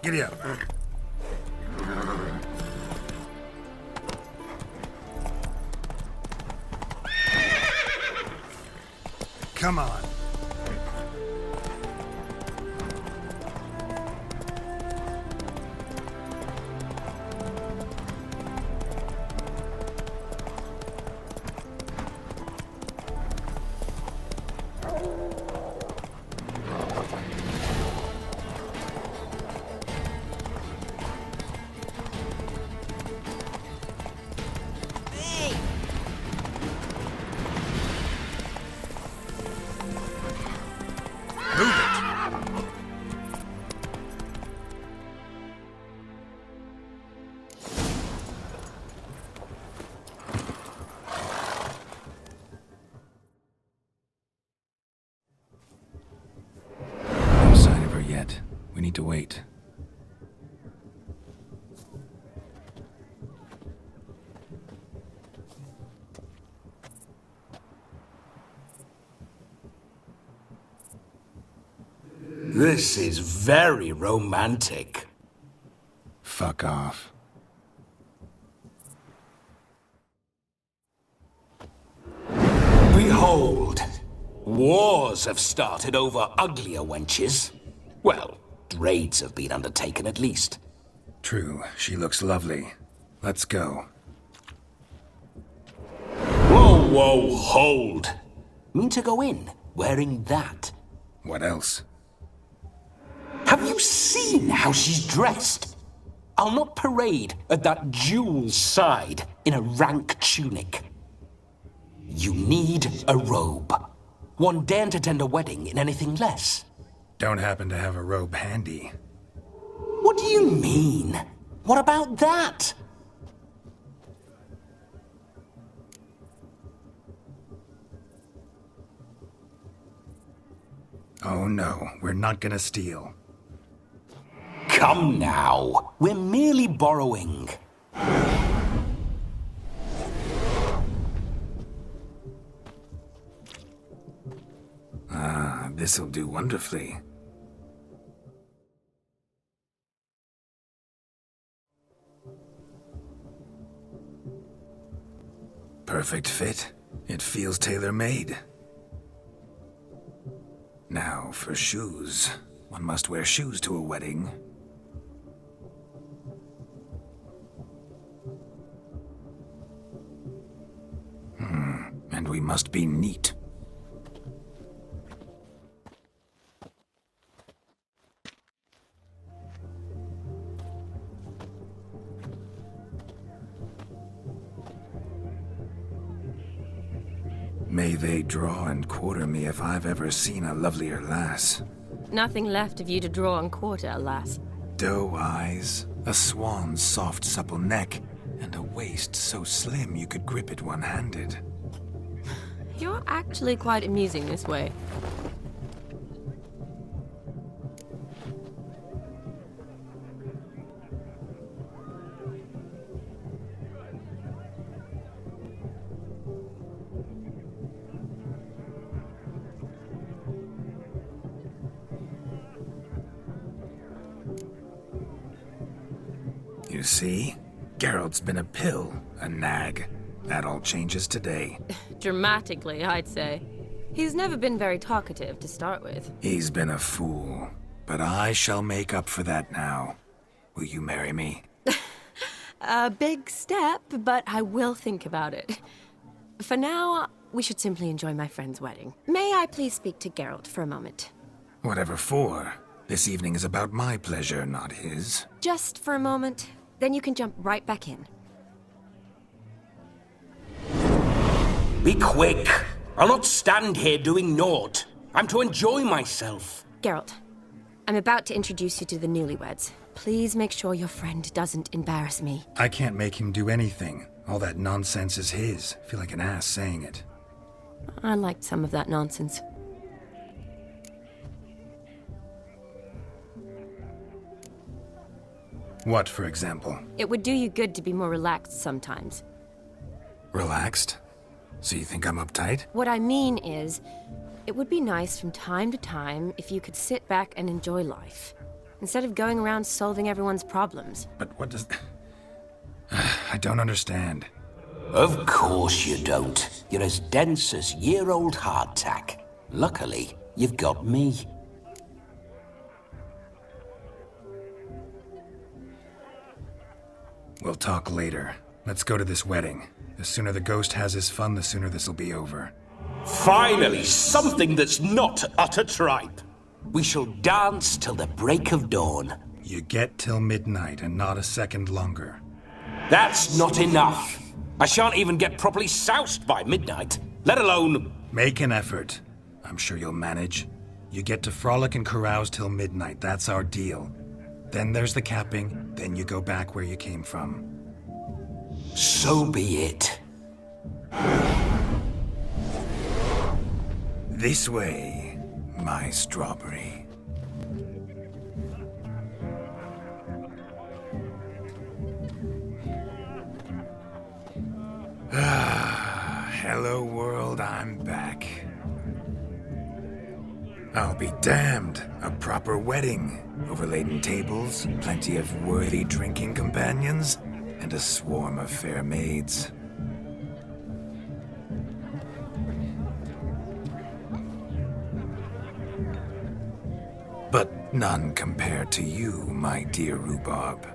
Giddy up. Come on. We need to wait. This is very romantic. Fuck off. Behold, wars have started over uglier wenches. Well, raids have been undertaken at least. True, she looks lovely. Let's go. Whoa, whoa, hold. Mean to go in, wearing that? What else? Have you seen how she's dressed? I'll not parade at that jewel's side in a rank tunic. You need a robe. One daren't attend a wedding in anything less. Don't happen to have a robe handy. What do you mean? What about that? Oh no, we're not gonna steal. Come now, we're merely borrowing. Ah, this'll do wonderfully. Perfect fit. It feels tailor-made. Now, for shoes. One must wear shoes to a wedding. And we must be neat. May they draw and quarter me if I've ever seen a lovelier lass. Nothing left of you to draw and quarter, alas. Doe eyes, a swan's soft supple neck, and a waist so slim you could grip it one-handed. You're actually quite amusing this way. You see? Geralt's been a pill, a nag. That all changes today. Dramatically, I'd say. He's never been very talkative to start with. He's been a fool, but I shall make up for that now. Will you marry me? A big step, but I will think about it. For now, we should simply enjoy my friend's wedding. May I please speak to Geralt for a moment? Whatever for. This evening is about my pleasure, not his. Just for a moment, then you can jump right back in. Be quick. I'll not stand here doing naught. I'm to enjoy myself. Geralt, I'm about to introduce you to the newlyweds. Please make sure your friend doesn't embarrass me. I can't make him do anything. All that nonsense is his. I feel like an ass saying it. I liked some of that nonsense. What, for example? It would do you good to be more relaxed sometimes. Relaxed? So you think I'm uptight? What I mean is, it would be nice from time to time if you could sit back and enjoy life. instead of going around solving everyone's problems. But what does... I don't understand. Of course you don't. You're as dense as year-old hardtack. Luckily, you've got me. We'll talk later. Let's go to this wedding. The sooner the ghost has his fun, the sooner this'll be over. Finally, something that's not utter tripe. We shall dance till the break of dawn. You get till midnight and not a second longer. That's not enough. I shan't even get properly soused by midnight, let alone... Make an effort. I'm sure you'll manage. You get to frolic and carouse till midnight, that's our deal. Then there's the capping, then you go back where you came from. So be it. This way, my strawberry. Hello world, I'm back. I'll be damned. A proper wedding. Overladen tables, plenty of worthy drinking companions, and a swarm of fair maids. But none compared to you, my dear rhubarb.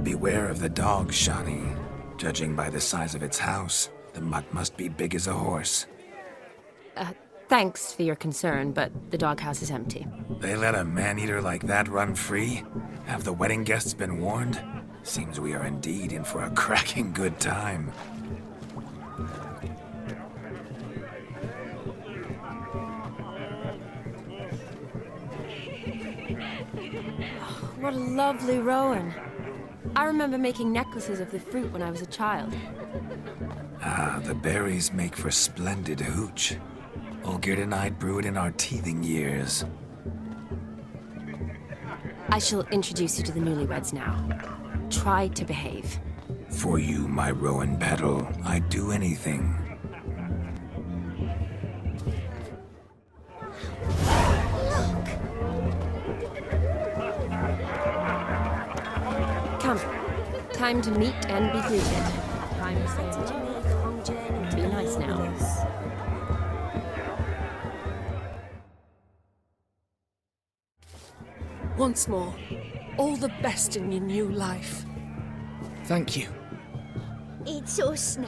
Beware of the dog, Shani. Judging by the size of its house, the mutt must be big as a horse. Thanks for your concern, but the doghouse is empty. They let a man-eater like that run free? Have the wedding guests been warned? Seems we are indeed in for a cracking good time. What a lovely rowan. I remember making necklaces of the fruit when I was a child. Ah, the berries make for splendid hooch. Olgierd and I brewed in our teething years. I shall introduce you to the newlyweds now. Try to behave. For you, my rowan petal, I'd do anything. Come. Time to meet and be greeted. Time to say be nice now. Once more, all the best in your new life. Thank you. It's us now.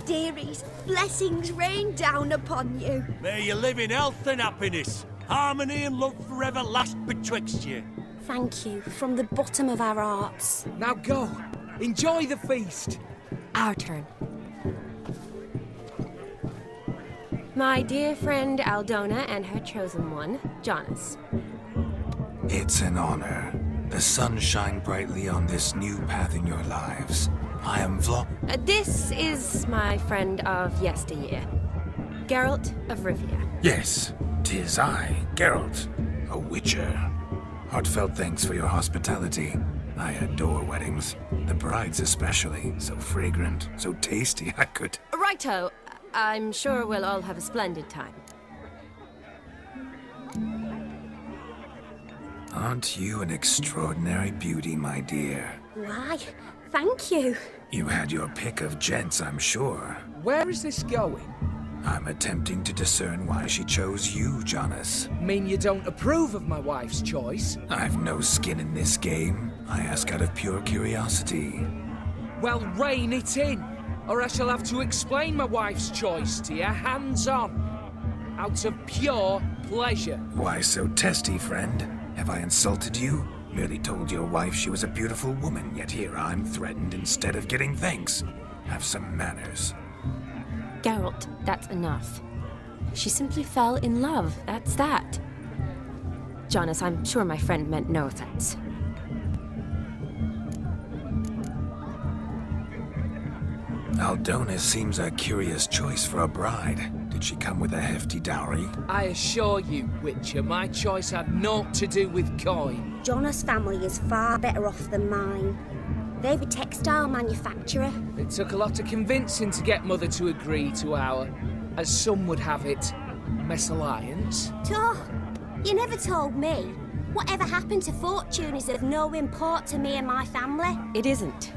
Dearies, blessings rain down upon you. May you live in health and happiness. Harmony and love forever last betwixt you. Thank you from the bottom of our hearts. Now go. Enjoy the feast. Our turn. My dear friend Aldona and her chosen one, Jonas. It's an honor. The sun shine brightly on this new path in your lives. I am This is my friend of yesteryear, Geralt of Rivia. Yes, 'tis I, Geralt, a witcher. Heartfelt thanks for your hospitality. I adore weddings. The brides especially. So fragrant, so tasty, I could... Righto. I'm sure we'll all have a splendid time. Aren't you an extraordinary beauty, my dear? Why, thank you. You had your pick of gents, I'm sure. Where is this going? I'm attempting to discern why she chose you, Jonas. Mean you don't approve of my wife's choice? I've no skin in this game. I ask out of pure curiosity. Well, rein it in, or I shall have to explain my wife's choice to you hands-on. Out of pure pleasure. Why so testy, friend? Have I insulted you? Merely told your wife she was a beautiful woman, yet here I'm threatened instead of getting thanks. Have some manners. Geralt, that's enough. She simply fell in love, that's that. Jonas, I'm sure my friend meant no offense. Aldona seems a curious choice for a bride. Did she come with a hefty dowry? I assure you, Witcher, my choice had naught to do with coin. Jonas' family is far better off than mine. They're a textile manufacturer. It took a lot of convincing to get Mother to agree to our, as some would have it, Mesalliance? You never told me. Whatever happened to fortune is of no import to me and my family. It isn't.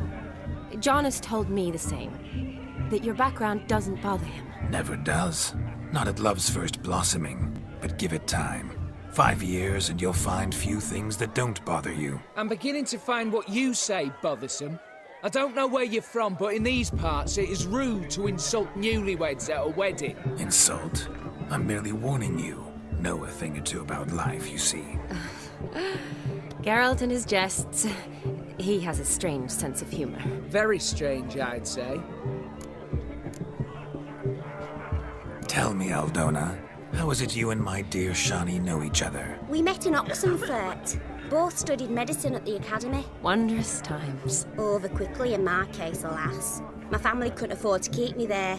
Jonas told me the same. That your background doesn't bother him. Never does. Not at love's first blossoming. But give it time. 5 years and you'll find few things that don't bother you. I'm beginning to find what you say bothersome. I don't know where you're from, but in these parts it is rude to insult newlyweds at a wedding. Insult? I'm merely warning you. Know a thing or two about life, you see. Geralt and his jests. He has a strange sense of humor. Very strange, I'd say. Tell me, Aldona, how is it you and my dear Shani know each other? We met in Oxenfurt. Both studied medicine at the academy. Wondrous times. Over quickly in my case, alas. My family couldn't afford to keep me there.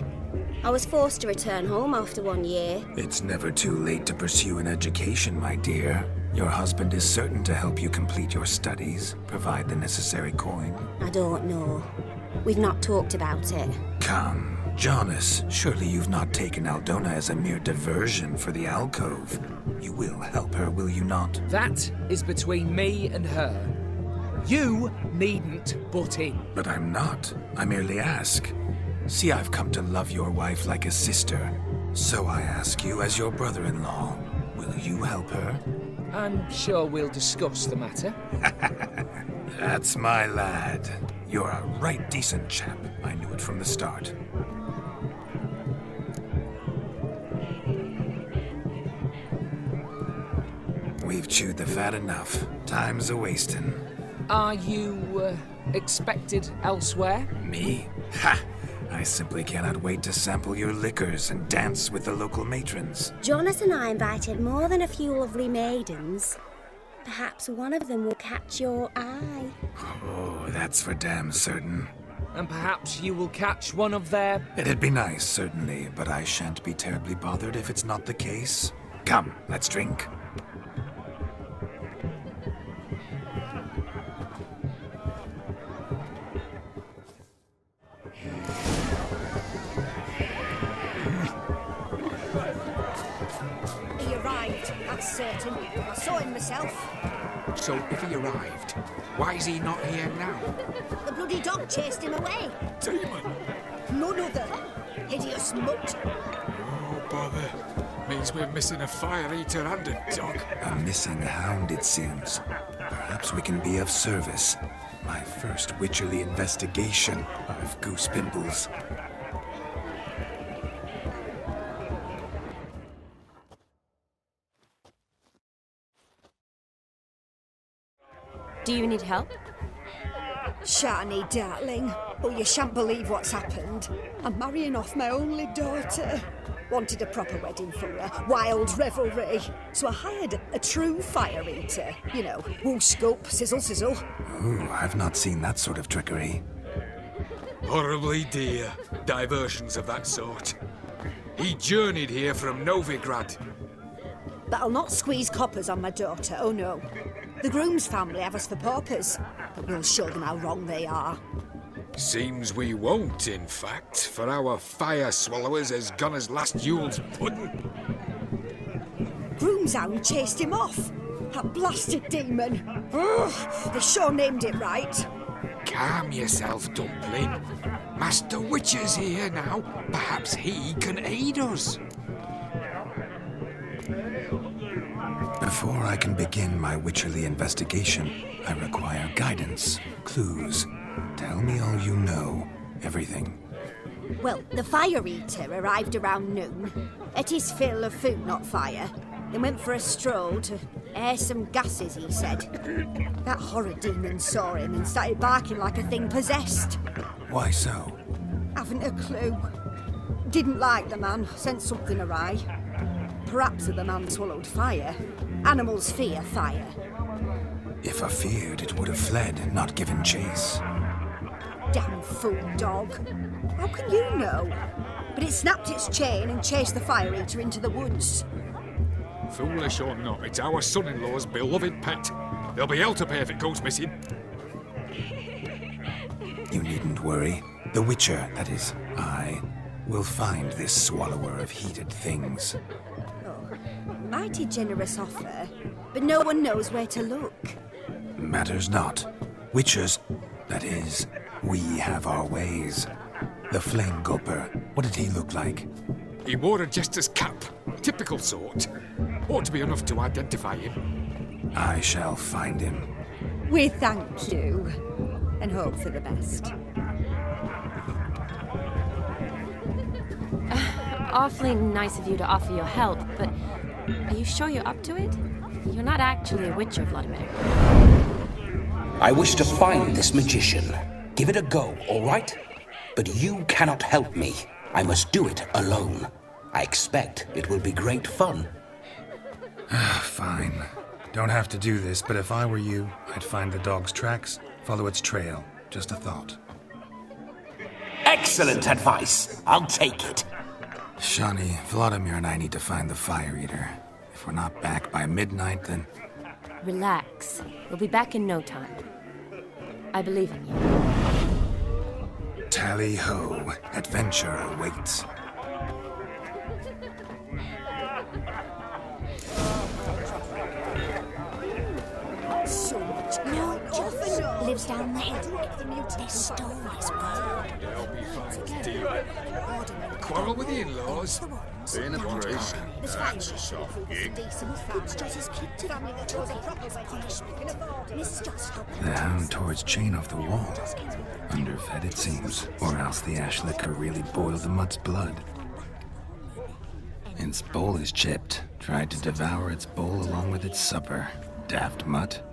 I was forced to return home after 1 year. It's never too late to pursue an education, my dear. Your husband is certain to help you complete your studies, provide the necessary coin. I don't know. We've not talked about it. Come, Jonas, surely you've not taken Aldona as a mere diversion for the alcove. You will help her, will you not? That is between me and her. You needn't butt in. But I'm not. I merely ask. See, I've come to love your wife like a sister. So I ask you as your brother-in-law, will you help her? I'm sure we'll discuss the matter. That's my lad. You're a right decent chap. I knew it from the start. We've chewed the fat enough. Time's a-wasting. Are you, expected elsewhere? Me? Ha! I simply cannot wait to sample your liquors and dance with the local matrons. Jonas and I invited more than a few lovely maidens. Perhaps one of them will catch your eye. Oh, that's for damn certain. And perhaps you will catch one of their... It'd be nice, certainly, but I shan't be terribly bothered if it's not the case. Come, let's drink. He arrived, that's certain. I saw him myself. So if he arrived, why is he not here now? The bloody dog chased him away. Demon! None other. Hideous mutt. Oh, bother. Means we're missing a fire eater and a dog. A missing hound, it seems. Perhaps we can be of service. My first Witcherly investigation of goose pimples. Do you need help? Shani, darling. Oh, you shan't believe what's happened. I'm marrying off my only daughter. Wanted a proper wedding for her. Wild revelry. So I hired a true fire eater. You know, wool scope, sizzle, sizzle. Ooh, I've not seen that sort of trickery. Horribly dear. Diversions of that sort. He journeyed here from Novigrad. But I'll not squeeze coppers on my daughter, oh no. The groom's family have us for paupers, but we'll show them how wrong they are. Seems we won't, in fact, for our fire swallowers has gone as last Yule's pudding. Groom's hound chased him off. That blasted demon. Ugh, they sure named it right. Calm yourself, Dumpling. Master Witcher's here now. Perhaps he can aid us. Before I can begin my Witcherly investigation, I require guidance, clues. Tell me all you know. Everything. Well, the fire eater arrived around noon. Ate his fill of food, not fire. Then went for a stroll to air some gases, he said. That horrid demon saw him and started barking like a thing possessed. Why so? Haven't a clue. Didn't like the man, sent something awry. Perhaps the man swallowed fire. Animals fear fire. If I feared, it would have fled, not given chase. Damn fool dog. How can you know? But it snapped its chain and chased the fire eater into the woods. Foolish or not, it's our son-in-law's beloved pet. There'll be hell to pay if it goes missing. You needn't worry. The Witcher, that is, I, We'll find this swallower of heated things. Oh, mighty generous offer, but no one knows where to look. Matters not. Witchers, that is, we have our ways. The Flame Gulper, what did he look like? He wore a jester's cap. Typical sort. Ought to be enough to identify him. I shall find him. We thank you, and hope for the best. Awfully nice of you to offer your help, but are you sure you're up to it? You're not actually a witcher, Vladimir. I wish to find this magician. Give it a go, all right? But you cannot help me. I must do it alone. I expect it will be great fun. Fine. Don't have to do this, but if I were you, I'd find the dog's tracks, follow its trail. Just a thought. Excellent advice. I'll take it. Shani, Vladimir and I need to find the Fire Eater. If we're not back by midnight, then... Relax. We'll be back in no time. I believe in you. Tally-ho. Adventure awaits. So much. No, Joff lives down the hill. Their stories Quarrel with the in-laws. Being a priest, that's a soft gig. The hound tore its chain off the wall. Underfed, it seems. Or else the ash liquor really boiled the mutt's blood. Its bowl is chipped. Tried to devour its bowl along with its supper. Daft mutt.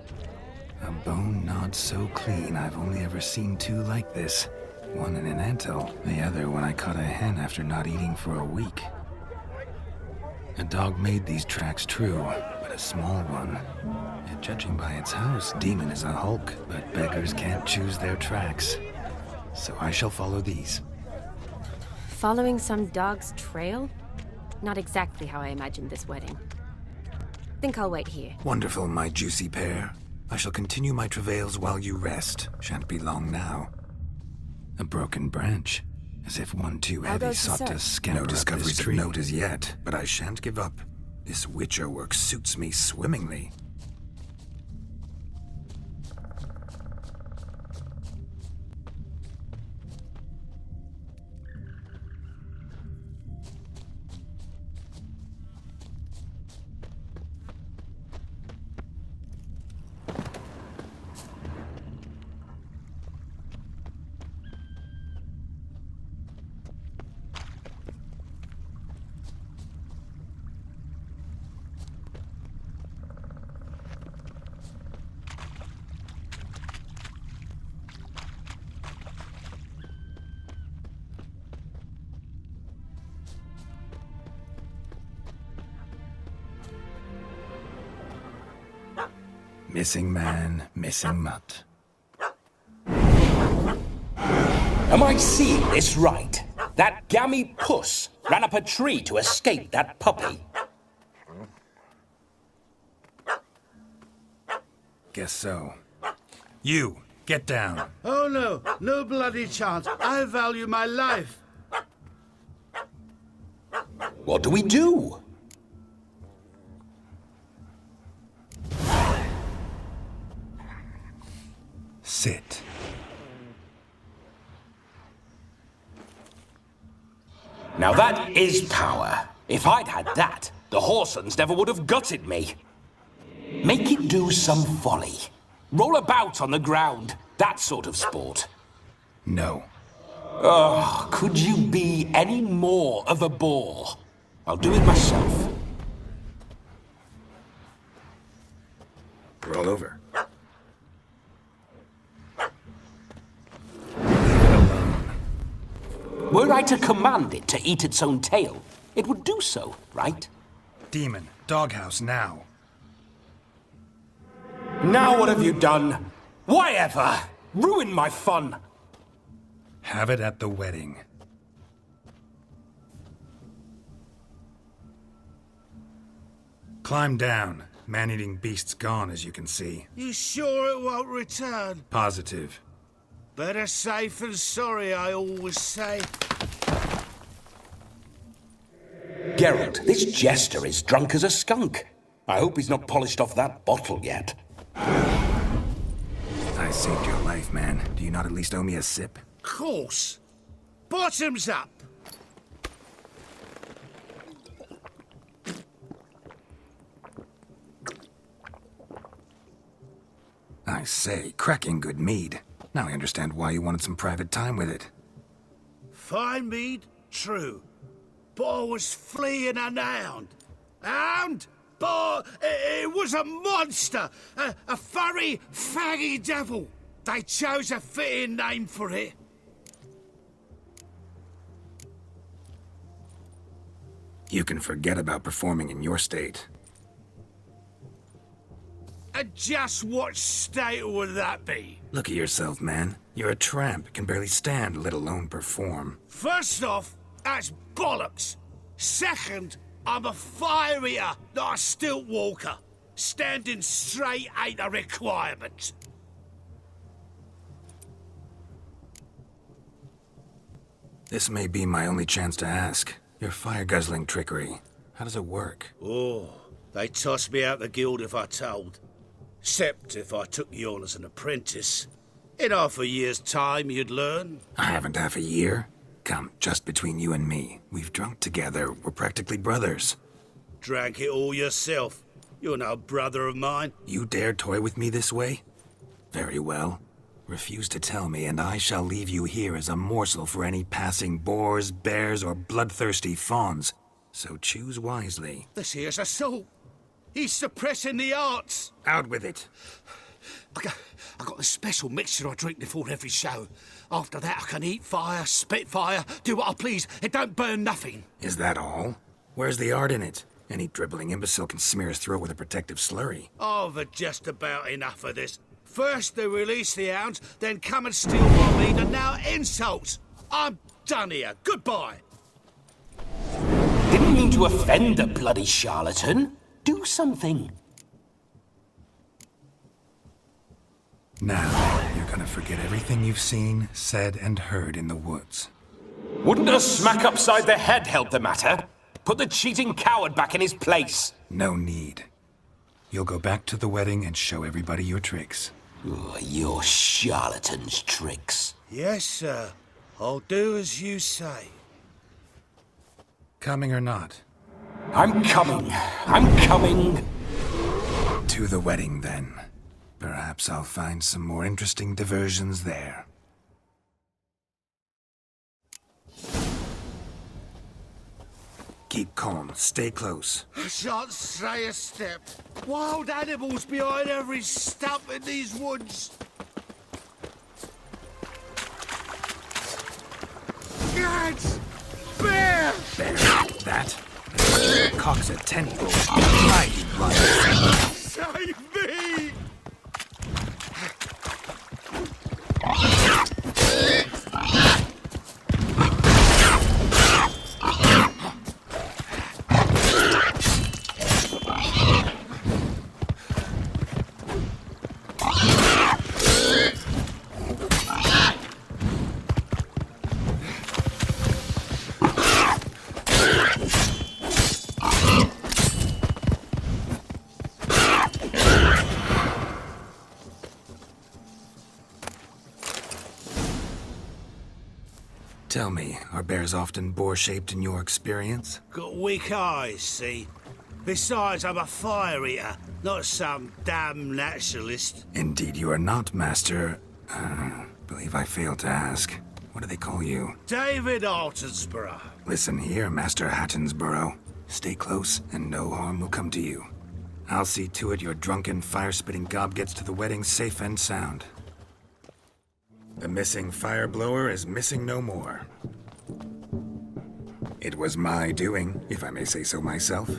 A bone gnawed so clean I've only ever seen two like this. One in an anthill, the other when I caught a hen after not eating for a week. A dog made these tracks true, but a small one. And judging by its house, Demon is a hulk, but beggars can't choose their tracks. So I shall follow these. Following some dog's trail? Not exactly how I imagined this wedding. Think I'll wait here. Wonderful, my juicy pair. I shall continue my travails while you rest. Shan't be long now. A broken branch, as if one too heavy sought to scamper up this tree. No discoveries of note as yet, but I shan't give up. This witcher work suits me swimmingly. Missing man, missing mutt. Am I seeing this right? That gammy puss ran up a tree to escape that puppy. Guess so. You, get down. Oh no, no bloody chance. I value my life. What do we do? Sit. Now that is power. If I'd had that, the Horsons never would have gutted me. Make it do some folly. Roll about on the ground. That sort of sport. No. Oh, could you be any more of a bore? I'll do it myself. Roll over. Were I to command it to eat its own tail, it would do so, right? Demon, doghouse now. Now what have you done? Why ever? Ruin my fun. Have it at the wedding. Climb down. Man-eating beast's gone, as you can see. You sure it won't return? Positive. Better safe than sorry, I always say. Geralt, this jester is drunk as a skunk. I hope he's not polished off that bottle yet. I saved your life, man. Do you not at least owe me a sip? Course. Bottoms up. I say, cracking good mead. Now I understand why you wanted some private time with it. Fine mead, true. But I was fleeing an hound. Hound? But it was a monster! A furry, faggy devil! They chose a fitting name for it. You can forget about performing in your state. And just what state would that be? Look at yourself, man. You're a tramp, can barely stand, let alone perform. First off, that's bollocks. Second, I'm a fire eater, not a stilt walker. Standing straight ain't a requirement. This may be my only chance to ask. Your fire-guzzling trickery, how does it work? Oh, they'd toss me out the guild if I told. Except if I took you on as an apprentice. In half a year's time, you'd learn. I haven't half a year. Come, just between you and me. We've drunk together. We're practically brothers. Drank it all yourself. You're no brother of mine. You dare toy with me this way? Very well. Refuse to tell me, and I shall leave you here as a morsel for any passing boars, bears, or bloodthirsty fawns. So choose wisely. This here's assault. He's suppressing the arts. Out with it. I got this special mixture I drink before every show. After that, I can eat fire, spit fire, do what I please. It don't burn nothing. Is that all? Where's the art in it? Any dribbling imbecile can smear his throat with a protective slurry. I've had just about enough of this. First they release the hounds, then come and steal my meat, and now insults. I'm done here. Goodbye. Didn't mean to offend the bloody charlatan. Do something. Now, you're gonna forget everything you've seen, said, and heard in the woods. Wouldn't a smack upside the head help the matter? Put the cheating coward back in his place. No need. You'll go back to the wedding and show everybody your tricks. Your charlatan's tricks. Yes, sir. I'll do as you say. Coming or not? I'm coming. I'm coming. To the wedding, then. Perhaps I'll find some more interesting diversions there. Keep calm. Stay close. I shan't stray a step. Wild animals behind every stump in these woods. Gads! Bear! Bear? That? Cocks a tentpole. Mighty blood. Save me! Tell me, are bears often boar-shaped in your experience? Got weak eyes, see? Besides, I'm a fire eater, not some damn naturalist. Indeed you are not, Master... believe I failed to ask. What do they call you? David Altonsborough. Listen here, Master Hattonsborough. Stay close, and no harm will come to you. I'll see to it your drunken, fire-spitting gob gets to the wedding safe and sound. The missing fire blower is missing no more. It was my doing, if I may say so myself.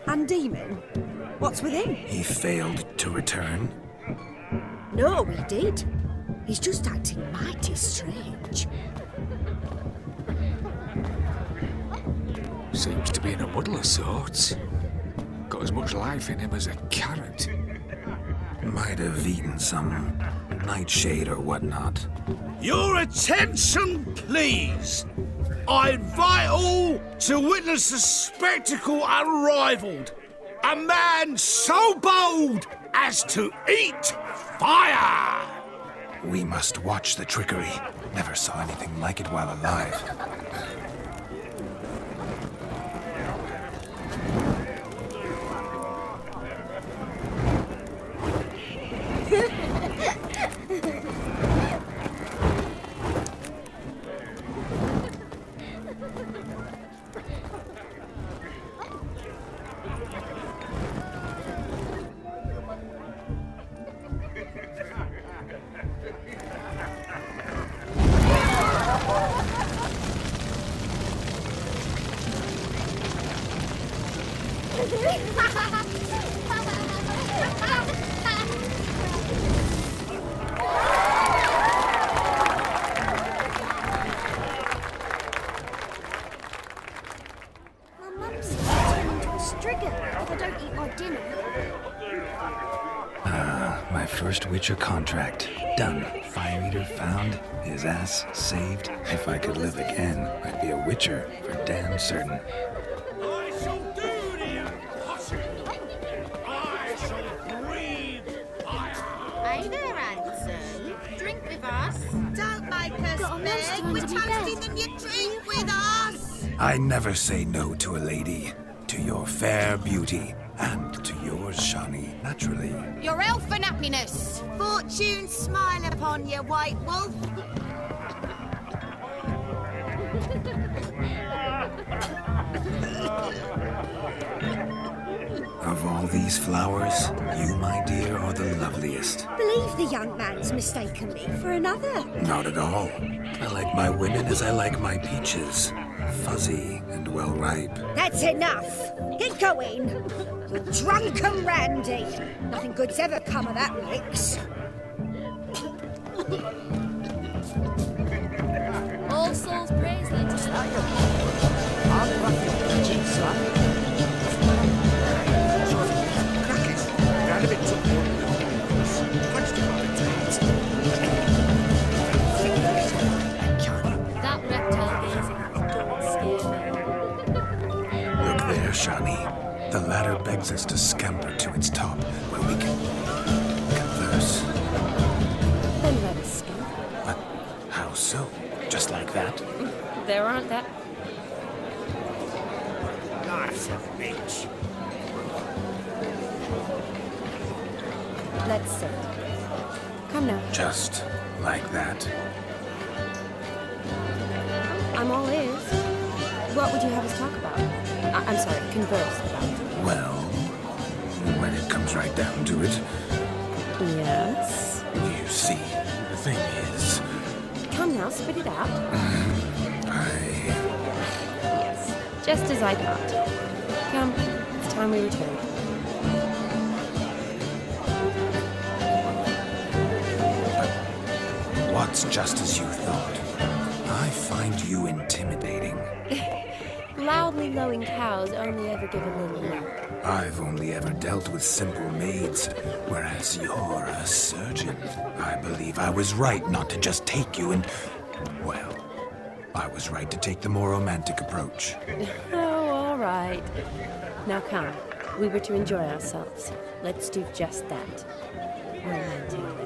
And Demon? What's with him? He failed to return. No, he did. He's just acting mighty strange. Seems to be in a muddle of sorts. Got as much life in him as a carrot. Might have eaten some nightshade or whatnot. Your attention, please! I invite all to witness a spectacle unrivaled. A man so bold as to eat fire! We must watch the trickery. Never saw anything like it while alive. My first Witcher contract. Done. Fire Eater found. His ass saved. If I could live again, I'd be a Witcher for damn certain. I shall do the impossible. I shall breathe fire. Hey there, handsome. Drink with us. Don't make us beg. We're toasting and you drink with us. I never say no to a lady. To your fair beauty. And to yours, Shani, naturally. Your elfin happiness. Fortune smile upon you, White Wolf. Of all these flowers, you, my dear, are the loveliest. Believe the young man's mistaken me for another. Not at all. I like my women as I like my peaches. Fuzzy and well ripe. That's enough. Get going. You're drunken randy. Nothing good's ever come of that mix. All souls praise legislature. That reptile gazing don't scare me. Look there, Shani. The ladder begs us to scamper to its top, where we can converse. Then let us scamper. But how so? Just like that? There aren't that... Life's a bitch. Let's sit. Come now. Just like that? I'm all ears. What would you have us talk about? I'm sorry, converse about. Well, when it comes right down to it, Yes? you see, the thing is... Come now, spit it out. Yes, just as I thought. Come, it's time we returned. What's just as you thought? I find you intimidating. Loudly lowing cows only ever give a little milk. I've only ever dealt with simple maids, whereas you're a surgeon. I believe I was right not to just take you and... Well, I was right to take the more romantic approach. Oh, all right. Now come. We were to enjoy ourselves. Let's do just that. Romantic.